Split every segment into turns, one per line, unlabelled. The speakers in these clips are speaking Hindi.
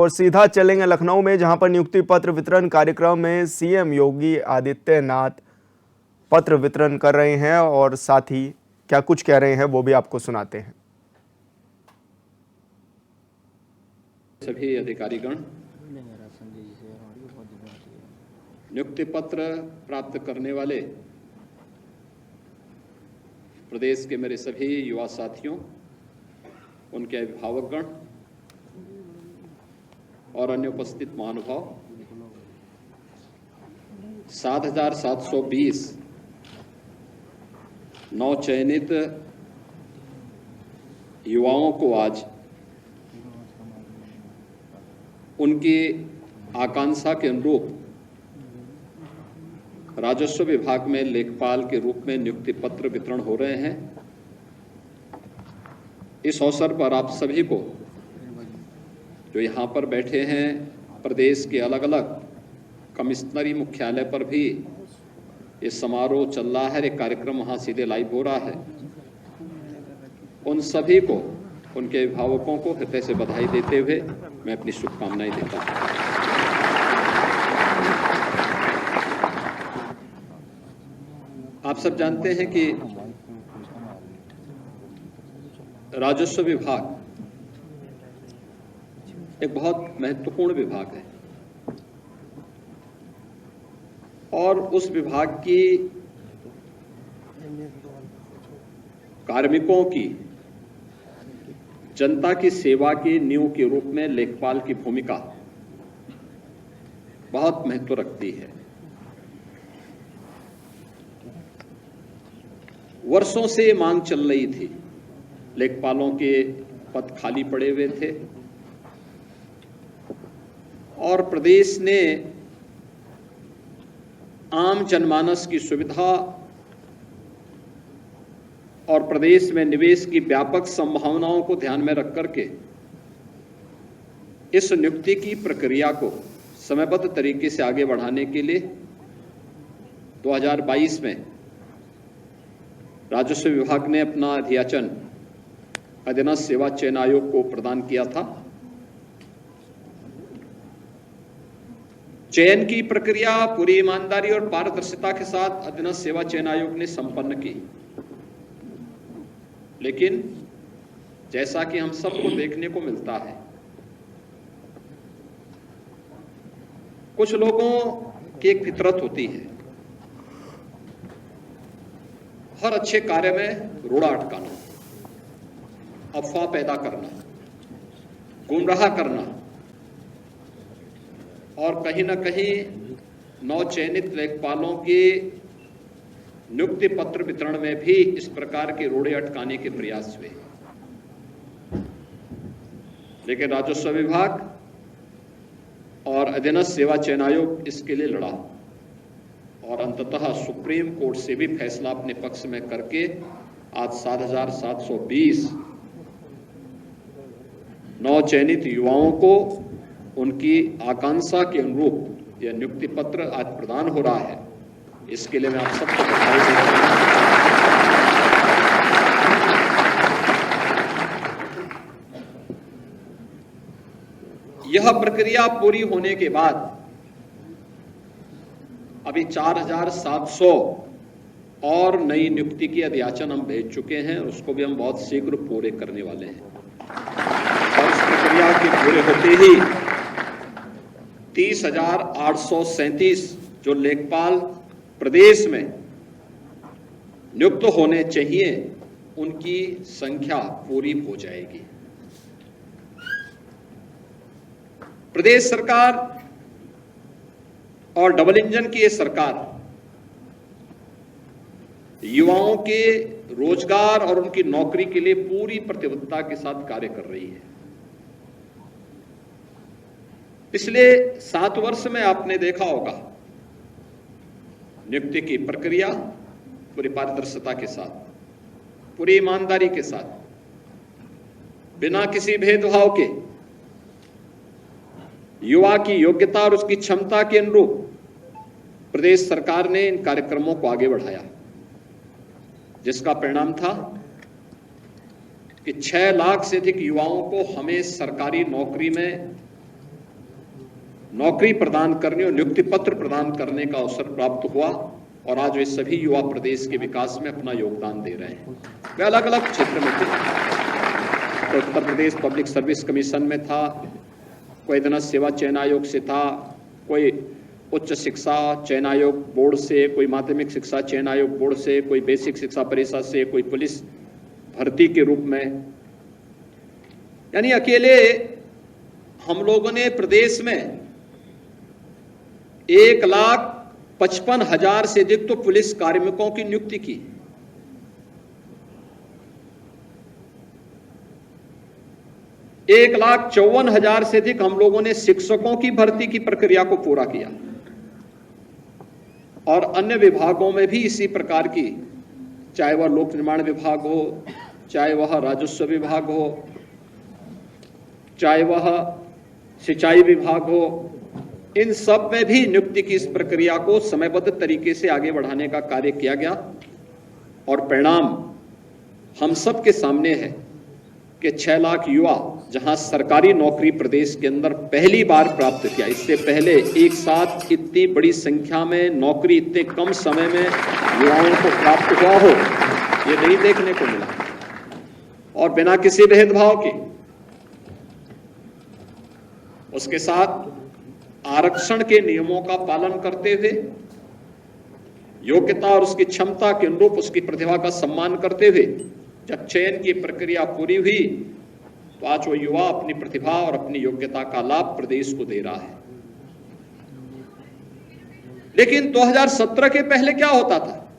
और सीधा चलेंगे लखनऊ में, जहां पर नियुक्ति पत्र वितरण कार्यक्रम में सीएम योगी आदित्यनाथ पत्र वितरण कर रहे हैं और साथ ही क्या कुछ कह रहे हैं वो भी आपको सुनाते हैं।
सभी अधिकारीगण, नियुक्ति पत्र प्राप्त करने वाले प्रदेश के मेरे सभी युवा साथियों, उनके अभिभावकगण और अन्य उपस्थित महानुभाव, 7,720 नवचयनित युवाओं को आज उनकी आकांक्षा के अनुरूप राजस्व विभाग में लेखपाल के रूप में नियुक्ति पत्र वितरण हो रहे हैं। इस अवसर पर आप सभी को, जो यहाँ पर बैठे हैं, प्रदेश के अलग अलग कमिश्नरी मुख्यालय पर भी ये समारोह चल रहा है, एक कार्यक्रम वहाँ सीधे लाइव हो रहा है, उन सभी को, उनके अभिभावकों को हृदय से बधाई देते हुए मैं अपनी शुभकामनाएं देता हूँ। आप सब जानते हैं कि राजस्व विभाग एक बहुत महत्वपूर्ण विभाग है और उस विभाग की कार्मिकों की जनता की सेवा की नींव के रूप में लेखपाल की भूमिका बहुत महत्व रखती है। वर्षों से मांग चल रही थी, लेखपालों के पद खाली पड़े हुए थे और प्रदेश ने आम जनमानस की सुविधा और प्रदेश में निवेश की व्यापक संभावनाओं को ध्यान में रख करके इस नियुक्ति की प्रक्रिया को समयबद्ध तरीके से आगे बढ़ाने के लिए 2022 में राजस्व विभाग ने अपना अध्याचन अधीनस्थ सेवा चयन आयोग को प्रदान किया था। चयन की प्रक्रिया पूरी ईमानदारी और पारदर्शिता के साथ अधीनस्थ सेवा चयन आयोग ने संपन्न की, लेकिन जैसा कि हम सबको देखने को मिलता है, कुछ लोगों की एक फितरत होती है, हर अच्छे कार्य में रोड़ा अटकाना, अफवाह पैदा करना, गुमराह करना और कहीं न कहीं नवचयनित लेखपालों के नियुक्ति पत्र वितरण में भी इस प्रकार के रोड़े अटकाने के प्रयास हुए। लेकिन राजस्व विभाग और अधीनस्थ सेवा चयन आयोग इसके लिए लड़ा और अंततः सुप्रीम कोर्ट से भी फैसला अपने पक्ष में करके आज 7,720 नवचयनित युवाओं को उनकी आकांक्षा के अनुरूप यह नियुक्ति पत्र आज प्रदान हो रहा है। इसके लिए मैं आप सबको बधाई देता हूं। यह प्रक्रिया पूरी होने के बाद अभी 4,700 और नई नियुक्ति की अध्याचन हम भेज चुके हैं, उसको भी हम बहुत शीघ्र पूरे करने वाले हैं और इस प्रक्रिया के पूरे होते ही 30,837 जो लेखपाल प्रदेश में नियुक्त होने चाहिए, उनकी संख्या पूरी हो जाएगी। प्रदेश सरकार और डबल इंजन की ये सरकार युवाओं के रोजगार और उनकी नौकरी के लिए पूरी प्रतिबद्धता के साथ कार्य कर रही है। पिछले 7 वर्ष में आपने देखा होगा, नियुक्ति की प्रक्रिया पूरी पारदर्शिता के साथ, पूरी ईमानदारी के साथ, बिना किसी भेदभाव के युवा की योग्यता और उसकी क्षमता के अनुरूप प्रदेश सरकार ने इन कार्यक्रमों को आगे बढ़ाया, जिसका परिणाम था कि 6 लाख से अधिक युवाओं को हमें सरकारी नौकरी में नौकरी प्रदान करने और नियुक्ति पत्र प्रदान करने का अवसर प्राप्त हुआ और आज वे सभी युवा प्रदेश के विकास में अपना योगदान दे रहे हैं। वे अलग अलग क्षेत्र में थे, तो Uttar Pradesh public service commission में था, कोई अधीनस्थ सेवा चयन आयोग से था, कोई उच्च शिक्षा चयन आयोग बोर्ड से, कोई माध्यमिक शिक्षा चयन आयोग बोर्ड से, कोई बेसिक शिक्षा परिषद से, कोई पुलिस भर्ती के रूप में। यानी अकेले हम लोगों ने प्रदेश में 1,55,000 से अधिक तो पुलिस कार्मिकों की नियुक्ति की। एक 1,54,000 से अधिक हम लोगों ने शिक्षकों की भर्ती की प्रक्रिया को पूरा किया और अन्य विभागों में भी इसी प्रकार की, चाहे वह लोक निर्माण विभाग हो, चाहे वह राजस्व विभाग हो, चाहे वह सिंचाई विभाग हो, इन सब में भी नियुक्ति की इस प्रक्रिया को समयबद्ध तरीके से आगे बढ़ाने का कार्य किया गया और परिणाम हम सब के सामने है कि 6 लाख युवा जहां सरकारी नौकरी प्रदेश के अंदर पहली बार प्राप्त किया। इससे पहले एक साथ इतनी बड़ी संख्या में नौकरी इतने कम समय में युवाओं को प्राप्त हुआ हो, ये नहीं देखने को मिला और बिना किसी भेदभाव के। उसके साथ आरक्षण के नियमों का पालन करते हुए, योग्यता और उसकी क्षमता के अनुरूप उसकी प्रतिभा का सम्मान करते हुए जब चयन की प्रक्रिया पूरी हुई तो आज वो युवा अपनी प्रतिभा और अपनी योग्यता का लाभ प्रदेश को दे रहा है। लेकिन 2017 के पहले क्या होता था?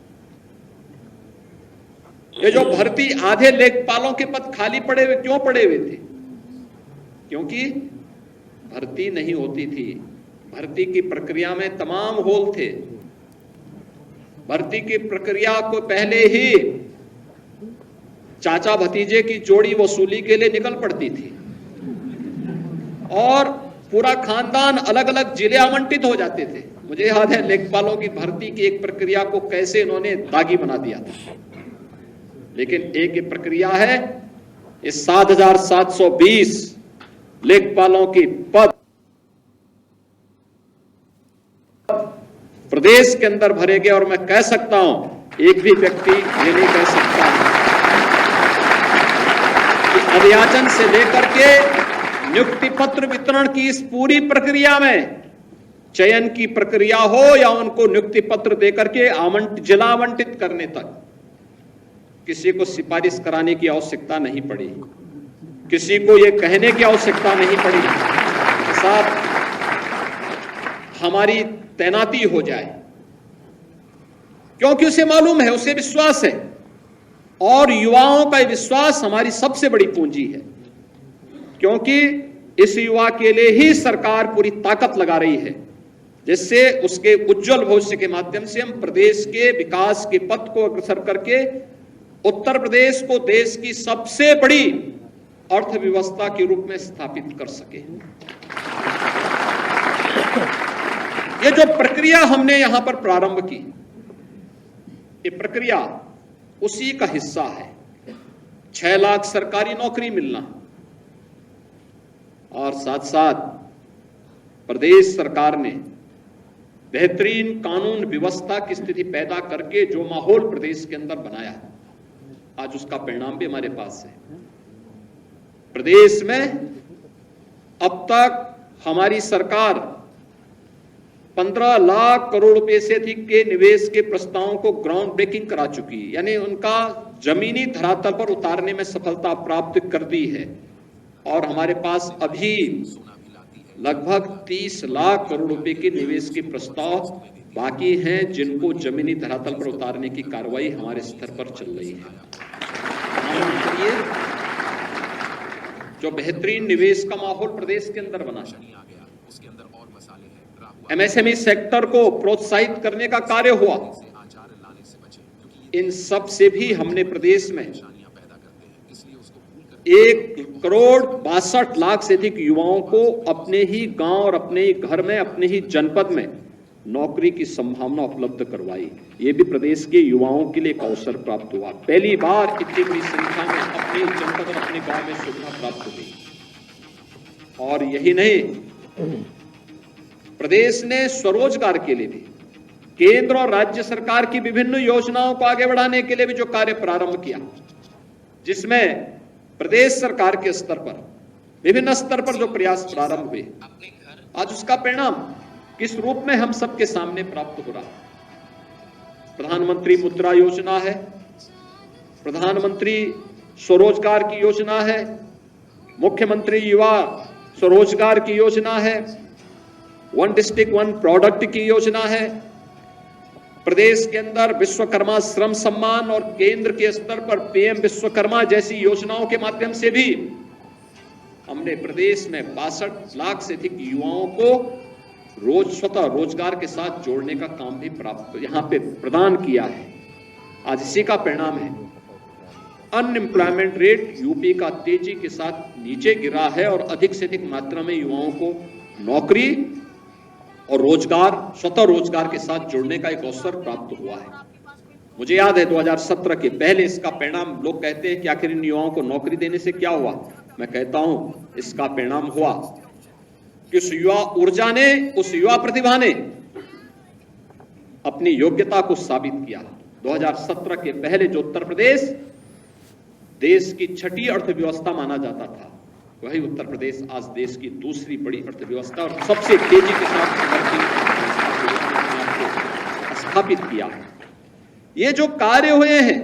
ये जो भर्ती आधे लेखपालों के पद खाली पड़े हुए क्यों पड़े हुए थे? क्योंकि भर्ती नहीं होती थी। भर्ती की प्रक्रिया में तमाम होल थे। भर्ती की प्रक्रिया को पहले ही चाचा भतीजे की जोड़ी वसूली के लिए निकल पड़ती थी और पूरा खानदान अलग अलग जिले आवंटित हो जाते थे। मुझे याद है लेखपालों की भर्ती की एक प्रक्रिया को कैसे इन्होंने दागी बना दिया था। लेकिन एक प्रक्रिया है, इस 7,720 लेखपालों की पद प्रदेश के अंदर भरे गए और मैं कह सकता हूं, एक भी व्यक्ति ये नहीं कह सकता कि अभियाचन से लेकर के नियुक्ति पत्र वितरण की इस पूरी प्रक्रिया में, चयन की प्रक्रिया हो या उनको नियुक्ति पत्र देकर के जिला आवंटित करने तक, किसी को सिफारिश कराने की आवश्यकता नहीं पड़ी, किसी को यह कहने की आवश्यकता नहीं पड़ी कि साहब हमारी तैनाती हो जाए, क्योंकि उसे मालूम है, उसे विश्वास है और युवाओं का विश्वास हमारी सबसे बड़ी पूंजी है। क्योंकि इस युवा के लिए ही सरकार पूरी ताकत लगा रही है, जिससे उसके उज्जवल भविष्य के माध्यम से हम प्रदेश के विकास के पथ को अग्रसर करके उत्तर प्रदेश को देश की सबसे बड़ी अर्थव्यवस्था के रूप में स्थापित कर सके। ये जो प्रक्रिया हमने यहां पर प्रारंभ की, ये प्रक्रिया उसी का हिस्सा है। 6 लाख सरकारी नौकरी मिलना और साथ साथ प्रदेश सरकार ने बेहतरीन कानून व्यवस्था की स्थिति पैदा करके जो माहौल प्रदेश के अंदर बनाया, आज उसका परिणाम भी हमारे पास है। प्रदेश में अब तक हमारी सरकार 15 लाख करोड़ रुपए से अधिक के निवेश के प्रस्तावों को ग्राउंड ब्रेकिंग करा चुकी है, यानी उनका जमीनी धरातल पर उतारने में सफलता प्राप्त कर दी है। और हमारे पास अभी लगभग 30 लाख करोड़ रुपए के निवेश के प्रस्ताव बाकी हैं, जिनको जमीनी धरातल पर उतारने की कार्रवाई हमारे स्तर पर चल रही है। जो बेहतरीन निवेश का माहौल प्रदेश के अंदर बना है, एमएसएमई सेक्टर को प्रोत्साहित करने का कार्य हुआ, इन सब से भी हमने प्रदेश में 1,62,00,000 से अधिक युवाओं को अपने ही गांव और अपने ही घर में, अपने ही जनपद में नौकरी की संभावना उपलब्ध करवाई। ये भी प्रदेश के युवाओं के लिए एक अवसर प्राप्त हुआ। पहली बार इतनी बड़ी संख्या में अपने जनपद और अपने गांव में सुविधा प्राप्त हुई। और यही नहीं, प्रदेश ने स्वरोजगार के लिए भी केंद्र और राज्य सरकार की विभिन्न योजनाओं को आगे बढ़ाने के लिए भी जो कार्य प्रारंभ किया, जिसमें प्रदेश सरकार के स्तर पर विभिन्न स्तर पर जो प्रयास प्रारंभ हुए, आज उसका परिणाम किस रूप में हम सबके सामने प्राप्त हो रहा है। प्रधानमंत्री मुद्रा योजना है, प्रधानमंत्री स्वरोजगार की योजना है, मुख्यमंत्री युवा स्वरोजगार की योजना है, वन डिस्ट्रिक्ट वन प्रोडक्ट की योजना है, प्रदेश के अंदर विश्वकर्मा श्रम सम्मान और केंद्र के स्तर पर पीएम विश्वकर्मा जैसी योजनाओं के माध्यम से भी हमने प्रदेश में 62 लाख से अधिक युवाओं को स्वतः रोजगार के साथ जोड़ने का काम भी प्राप्त यहां पे प्रदान किया है। आज इसी का परिणाम है अनएम्प्लॉयमेंट रेट यूपी का तेजी के साथ नीचे गिरा है और अधिक से अधिक मात्रा में युवाओं को नौकरी और रोजगार, स्वतः रोजगार के साथ जोड़ने का एक अवसर प्राप्त हुआ है। मुझे याद है 2017 के पहले इसका परिणाम, लोग कहते हैं कि आखिर इन युवाओं को नौकरी देने से क्या हुआ। मैं कहता हूं इसका परिणाम हुआ कि उस युवा ऊर्जा ने, उस युवा प्रतिभा ने अपनी योग्यता को साबित किया। 2017 के पहले जो उत्तर प्रदेश देश की छठी अर्थव्यवस्था माना जाता था, वही उत्तर प्रदेश आज देश की दूसरी बड़ी अर्थव्यवस्था और सबसे तेजी के साथ स्थापित किया है। ये जो कार्य हुए हैं,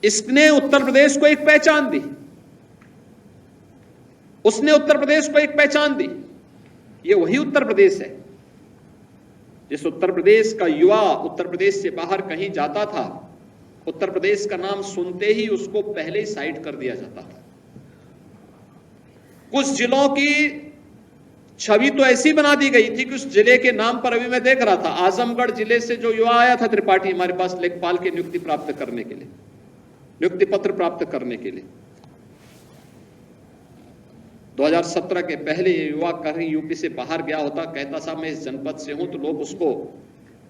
इसने उत्तर प्रदेश को एक पहचान दी, उसने उत्तर प्रदेश को एक पहचान दी। ये वही उत्तर प्रदेश है जिस उत्तर प्रदेश का युवा उत्तर प्रदेश से बाहर कहीं जाता था, उत्तर प्रदेश का नाम सुनते ही उसको पहले ही साइड कर दिया जाता था। कुछ जिलों की छवि तो ऐसी बना दी गई थी कि उस जिले के नाम पर, अभी मैं देख रहा था, आजमगढ़ जिले से जो युवा आया था त्रिपाठी हमारे पास लेखपाल की नियुक्ति प्राप्त करने के लिए, नियुक्ति पत्र प्राप्त करने के लिए, 2017 के पहले ये युवा कहीं यूपी से बाहर गया होता, कहता साहब मैं इस जनपद से हूं, तो लोग उसको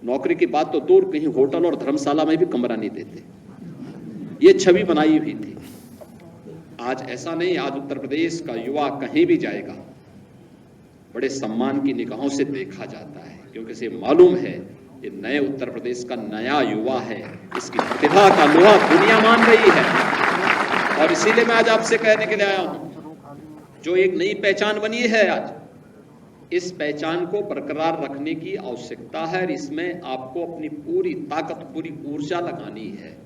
नौकरी की बात तो दूर, कहीं होटल और धर्मशाला में भी कमरा नहीं देते। ये छवि बनाई हुई थी। आज ऐसा नहीं, आज उत्तर प्रदेश का युवा कहीं भी जाएगा बड़े सम्मान की निगाहों से देखा जाता है, क्योंकि इसे मालूम है ये नए उत्तर प्रदेश का नया युवा है, इसकी प्रतिभा का लोहा दुनिया मान रही है। और इसीलिए मैं आज आपसे कहने के लिए आया हूं, जो एक नई पहचान बनी है आज, इस पहचान को बरकरार रखने की आवश्यकता है और इसमें आपको अपनी पूरी ताकत, पूरी ऊर्जा लगानी है।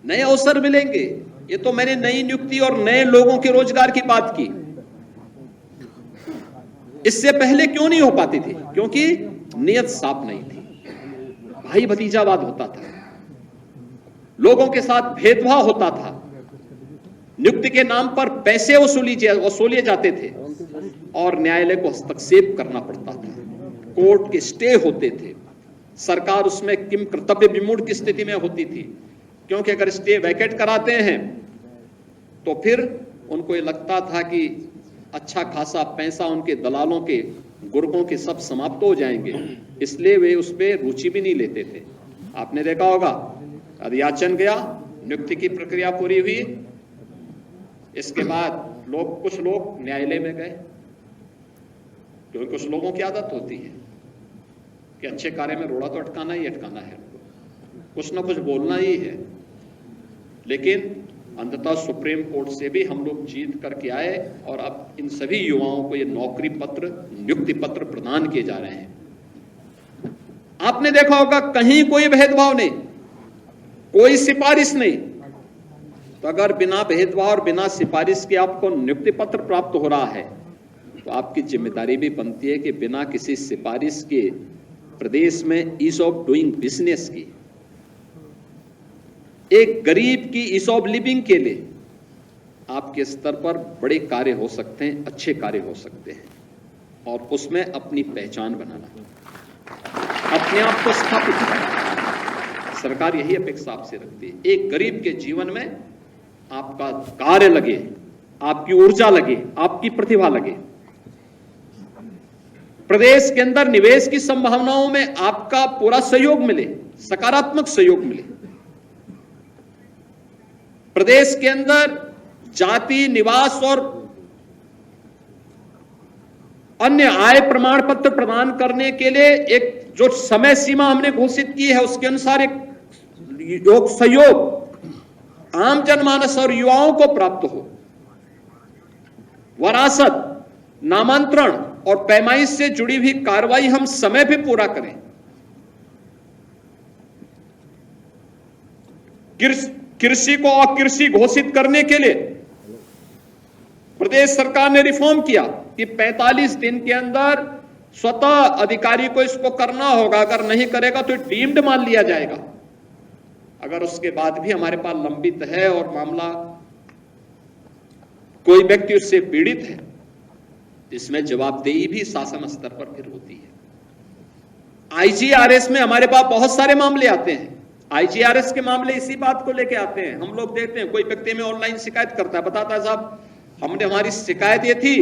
नए अवसर मिलेंगे, ये तो मैंने नई नियुक्ति और नए लोगों के रोजगार की बात की। इससे पहले क्यों नहीं हो पाती थी? क्योंकि नियत साफ नहीं थी, भाई भतीजावाद होता था, लोगों के साथ भेदभाव होता था, नियुक्ति के नाम पर पैसे वसूले जाते थे और न्यायालय को हस्तक्षेप करना पड़ता था, कोर्ट के स्टे होते थे, सरकार उसमें किम कर्तव्य विमूढ़ की स्थिति में होती थी, क्योंकि अगर स्टे वैकेट कराते हैं तो फिर उनको ये लगता था कि अच्छा खासा पैसा उनके दलालों के, गुर्गों के सब समाप्त हो जाएंगे, इसलिए वे उस पर रुचि भी नहीं लेते थे। आपने देखा होगा, अधियाचन गया, नियुक्ति की प्रक्रिया पूरी हुई, इसके बाद कुछ लोग न्यायालय में गए, क्योंकि कुछ लोगों की आदत होती है कि अच्छे कार्य में रोड़ा तो अटकाना ही अटकाना है, कुछ ना कुछ बोलना ही है। लेकिन अंततः सुप्रीम कोर्ट से भी हम लोग जीत करके आए और अब इन सभी युवाओं को ये नौकरी पत्र, नियुक्ति पत्र प्रदान किए जा रहे हैं। आपने देखा होगा कहीं कोई भेदभाव नहीं, कोई सिफारिश नहीं। तो अगर बिना भेदभाव और बिना सिफारिश के आपको नियुक्ति पत्र प्राप्त हो रहा है, तो आपकी जिम्मेदारी भी बनती है कि बिना किसी सिफारिश के प्रदेश में ईज ऑफ डूइंग बिजनेस की, एक गरीब की ईज ऑफ लिविंग के लिए आपके स्तर पर बड़े कार्य हो सकते हैं, अच्छे कार्य हो सकते हैं, और उसमें अपनी पहचान बनाना, अपने आप को स्थापित करना, सरकार यही अपेक्षा आपसे रखती है। एक गरीब के जीवन में आपका कार्य लगे, आपकी ऊर्जा लगे, आपकी प्रतिभा लगे, प्रदेश के अंदर निवेश की संभावनाओं में आपका पूरा सहयोग मिले, सकारात्मक सहयोग मिले, प्रदेश के अंदर जाति, निवास और अन्य आय प्रमाण पत्र प्रदान करने के लिए एक जो समय सीमा हमने घोषित की है, उसके अनुसार एक योग सहयोग आम जनमानस और युवाओं को प्राप्त हो। वरासत, नामांतरण और पैमाइश से जुड़ी हुई कार्रवाई हम समय पे पूरा करें। कृषि को अकृषि घोषित करने के लिए प्रदेश सरकार ने रिफॉर्म किया कि 45 दिन के अंदर स्वतः अधिकारी को इसको करना होगा, अगर नहीं करेगा तो डीम्ड मान लिया जाएगा। अगर उसके बाद भी हमारे पास लंबित है और मामला कोई व्यक्ति उससे पीड़ित है, इसमें जवाबदेही भी शासन स्तर पर फिर होती है। आईजीआरएस में हमारे पास बहुत सारे मामले आते हैं। आईजीआरएस के मामले इसी बात को लेके आते हैं। हम लोग देखते हैं कोई व्यक्ति में ऑनलाइन शिकायत करता है, बताता है साहब हमने हमारी शिकायत ये थी,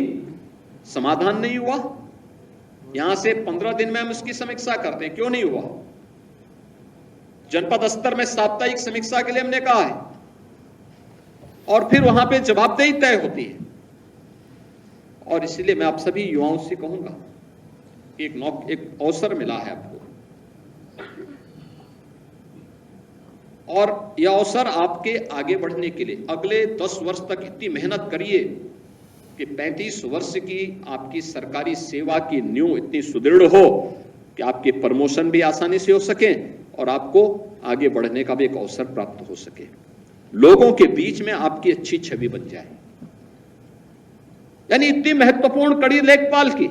समाधान नहीं हुआ। यहां से 15 दिन में हम उसकी समीक्षा करते हैं, क्यों नहीं हुआ। जनपद स्तर में साप्ताहिक समीक्षा के लिए हमने कहा है और फिर वहां पे जवाबदेही तय होती है। और इसलिए मैं आप सभी युवाओं से कहूंगा, एक अवसर मिला है आपको और यह अवसर आपके आगे बढ़ने के लिए अगले 10 वर्ष तक इतनी मेहनत करिए कि 35 वर्ष की आपकी सरकारी सेवा की नींव इतनी सुदृढ़ हो कि आपके प्रमोशन भी आसानी से हो सके और आपको आगे बढ़ने का भी एक अवसर प्राप्त हो सके। लोगों के बीच में आपकी अच्छी छवि बन जाए। यानी इतनी महत्वपूर्ण कड़ी लेखपाल की।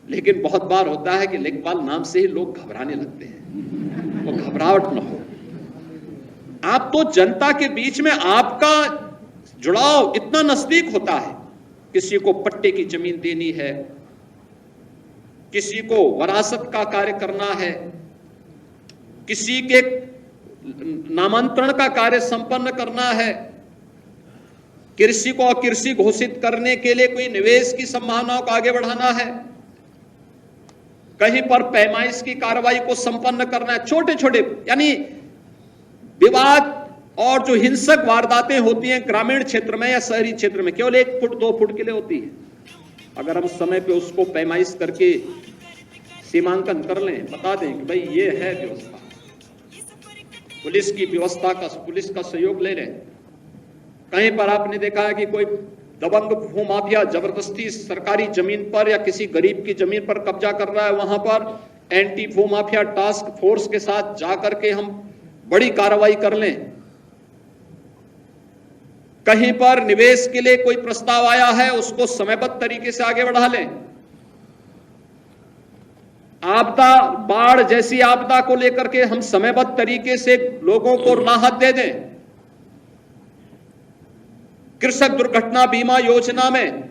लेकिन बहुत बार होता है कि लेखपाल नाम से ही लोग घबराने लगते हैं, वो घबराहट न हो। आप तो जनता के बीच में आपका जुड़ाव इतना नजदीक होता है। किसी को पट्टे की जमीन देनी है, किसी को वरासत का कार्य करना है, किसी के नामांतरण का कार्य संपन्न करना है, कृषि को अकृषि घोषित करने के लिए कोई निवेश की संभावनाओं को आगे बढ़ाना है, कहीं पर पैमाइश की कार्रवाई को संपन्न करना है। छोटे छोटे यानी विवाद और जो हिंसक वारदातें होती हैं ग्रामीण क्षेत्र में या शहरी क्षेत्र में, केवल 1 फुट 2 फुट के लिए होती है। अगर हम समय पे उसको पैमाइश करके सीमांकन कर लें, बता दें कि भाई ये है व्यवस्था, पुलिस की व्यवस्था का, पुलिस का सहयोग ले लें। कहीं पर आपने देखा है कि कोई दबंग भूमाफिया जबरदस्ती सरकारी जमीन पर या किसी गरीब की जमीन पर कब्जा कर रहा है, वहां पर एंटी भूमाफिया टास्क फोर्स के साथ जाकर के हम बड़ी कार्रवाई कर लें। कहीं पर निवेश के लिए कोई प्रस्ताव आया है, उसको समयबद्ध तरीके से आगे बढ़ा लें। आपदा, बाढ़ जैसी आपदा को लेकर के हम समयबद्ध तरीके से लोगों को राहत दे दें। कृषक दुर्घटना बीमा योजना में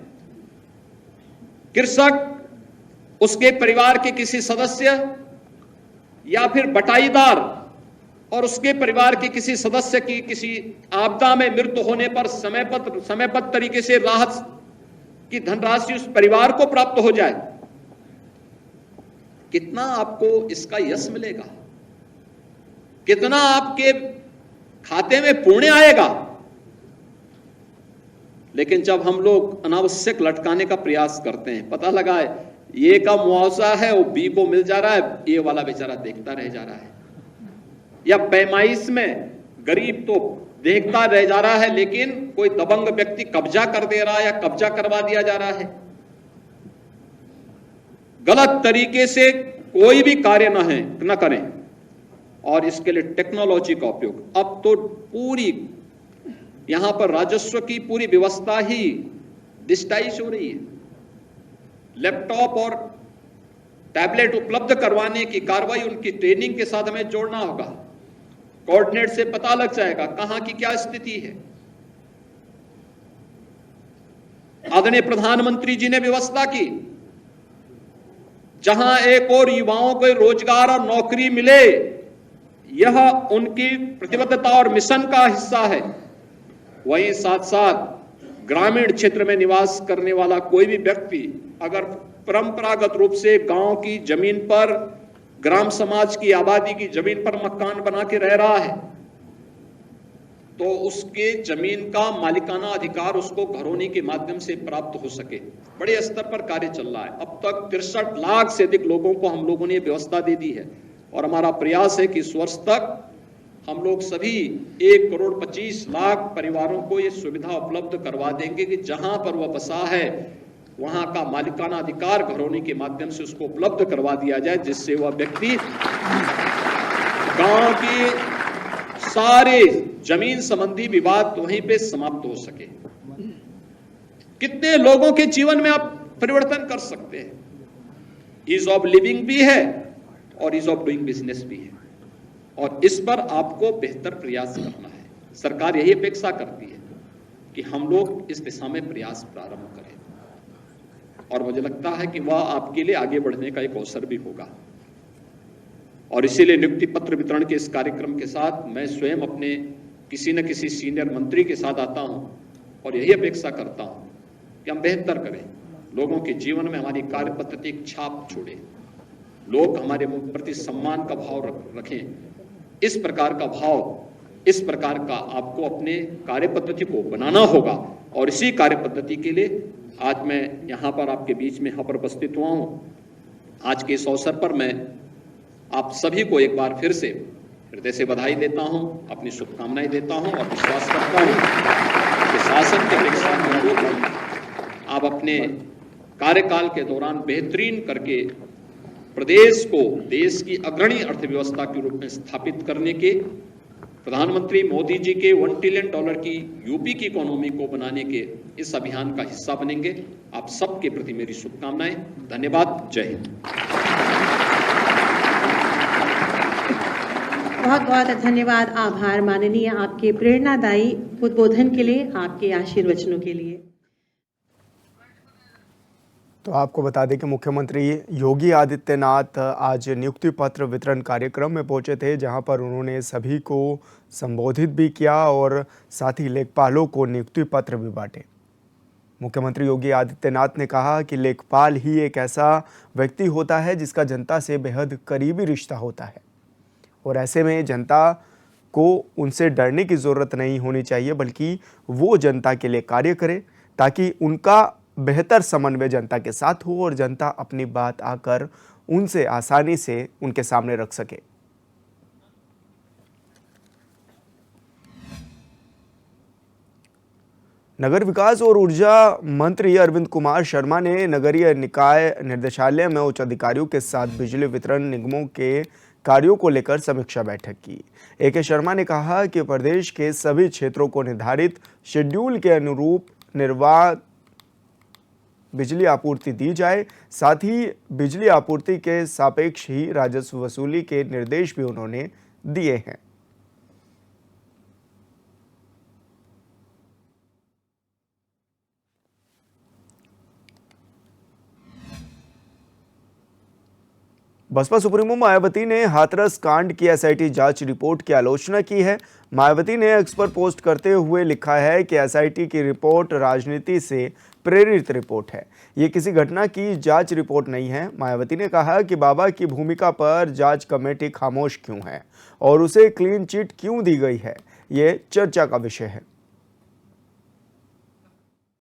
कृषक, उसके परिवार के किसी सदस्य या फिर बटाईदार और उसके परिवार के किसी सदस्य की किसी आपदा में मृत्यु होने पर समयबद्ध तरीके से राहत की धनराशि उस परिवार को प्राप्त हो जाए। कितना आपको इसका यश मिलेगा, कितना आपके खाते में पुण्य आएगा। लेकिन जब हम लोग अनावश्यक लटकाने का प्रयास करते हैं, पता लगा है ये का मुआवजा है वो बी को मिल जा रहा है, ये वाला बेचारा देखता रह जा रहा है। या पैमाइश में गरीब तो देखता रह जा रहा है, लेकिन कोई दबंग व्यक्ति कब्जा कर दे रहा है या कब्जा करवा दिया जा रहा है। गलत तरीके से कोई भी कार्य न करें। और इसके लिए टेक्नोलॉजी का उपयोग, अब तो पूरी यहां पर राजस्व की पूरी व्यवस्था ही डिजिटाइज हो रही है। लैपटॉप और टैबलेट उपलब्ध करवाने की कार्रवाई उनकी ट्रेनिंग के साथ हमें जोड़ना होगा। कोऑर्डिनेट से पता लग जाएगा कहां की क्या स्थिति है। आदरणीय प्रधानमंत्री जी ने व्यवस्था की, जहां एक और युवाओं को रोजगार और नौकरी मिले, यह उनकी प्रतिबद्धता और मिशन का हिस्सा है। वहीं साथ साथ ग्रामीण क्षेत्र में निवास करने वाला कोई भी व्यक्ति अगर परंपरागत रूप से गांव की जमीन पर, ग्राम समाज की आबादी की जमीन पर मकान बना के रह रहा है, तो उसके जमीन का मालिकाना अधिकार उसको घरौनी के माध्यम से प्राप्त हो सके। बड़े स्तर पर कार्य चल रहा है। अब तक 63 लाख से अधिक लोगों को हम लोगों ने व्यवस्था दे दी है और हमारा प्रयास है कि इस वर्ष तक हम लोग सभी 1,25,00,000 परिवारों को ये सुविधा उपलब्ध करवा देंगे कि जहां पर वह बसा है वहां का मालिकाना अधिकार घरौनी के माध्यम से उसको उपलब्ध करवा दिया जाए, जिससे वह व्यक्ति गांव के सारे जमीन संबंधी विवाद वहीं पे समाप्त हो सके। कितने लोगों के जीवन में आप परिवर्तन कर सकते हैं। ईज ऑफ लिविंग भी है और ईज ऑफ डूइंग बिजनेस भी है, और इस पर आपको बेहतर प्रयास करना है। सरकार यही अपेक्षा करती है कि हम लोग इस दिशा में प्रयास प्रारंभ करें, और मुझे लगता है कि वह आपके लिए आगे बढ़ने का एक अवसर भी होगा। और इसीलिए नियुक्ति पत्र वितरण के इस कार्यक्रम के साथ मैं स्वयं अपने किसी न किसी सीनियर मंत्री के साथ आता हूं और यही अपेक्षा करता हूं कि हम बेहतर करें, लोगों के जीवन में हमारी कार्य पद्धति एक छाप छोड़े, लोग हमारे प्रति सम्मान का भाव रखें। इस प्रकार का भाव, इस प्रकार का आपको अपने कार्य पद्धति को बनाना होगा, और इसी कार्य पद्धति के लिए आज मैं यहाँ पर आपके बीच में यहाँ पर उपस्थित हुआ हूँ। आज के इस अवसर पर मैं आप सभी को एक बार फिर से हृदय से बधाई देता हूँ, अपनी शुभकामनाएं देता हूँ और विश्वास करता हूँ कि शासन की अपेक्षा के अनुरूप आप अपने कार्यकाल के दौरान बेहतरीन करके प्रदेश को देश की अग्रणी अर्थव्यवस्था के रूप में स्थापित करने के, प्रधानमंत्री मोदी जी के $1 ट्रिलियन की यूपी की इकोनॉमी को बनाने के इस अभियान का हिस्सा बनेंगे। आप सबके प्रति मेरी शुभकामनाएं। धन्यवाद। जय हिंद।
बहुत बहुत धन्यवाद, आभार माननीय, आपके प्रेरणादायी उद्बोधन के लिए, आपके आशीर्वचनों के लिए।
तो आपको बता दें कि मुख्यमंत्री योगी आदित्यनाथ आज नियुक्ति पत्र वितरण कार्यक्रम में पहुंचे थे, जहां पर उन्होंने सभी को संबोधित भी किया और साथ ही लेखपालों को नियुक्ति पत्र भी बांटे। मुख्यमंत्री योगी आदित्यनाथ ने कहा कि लेखपाल ही एक ऐसा व्यक्ति होता है जिसका जनता से बेहद करीबी रिश्ता होता है, और ऐसे में जनता को उनसे डरने की ज़रूरत नहीं होनी चाहिए, बल्कि वो जनता के लिए कार्य करे ताकि उनका बेहतर समन्वय जनता के साथ हो और जनता अपनी बात आकर उनसे आसानी से उनके सामने रख सके। नगर विकास और ऊर्जा मंत्री अरविंद कुमार शर्मा ने नगरीय निकाय निर्देशालय में उच्च अधिकारियों के साथ बिजली वितरण निगमों के कार्यों को लेकर समीक्षा बैठक की। ए.के. शर्मा ने कहा कि प्रदेश के सभी क्षेत्रों को निर्धारित शेड्यूल के अनुरूप निर्बाध बिजली आपूर्ति दी जाए, साथ ही बिजली आपूर्ति के सापेक्ष ही राजस्व वसूली के निर्देश भी उन्होंने दिए हैं। बसपा सुप्रीमो मायावती ने हाथरस कांड की एसआईटी जांच रिपोर्ट की आलोचना की है। मायावती ने एक्स पर पोस्ट करते हुए लिखा है कि एसआईटी की रिपोर्ट राजनीति से प्रेरित रिपोर्ट है, ये किसी घटना की जांच रिपोर्ट नहीं है। मायावती ने कहा कि बाबा की भूमिका पर जांच कमेटी खामोश क्यों है और उसे क्लीन चिट क्यों दी गई है, ये चर्चा का विषय है।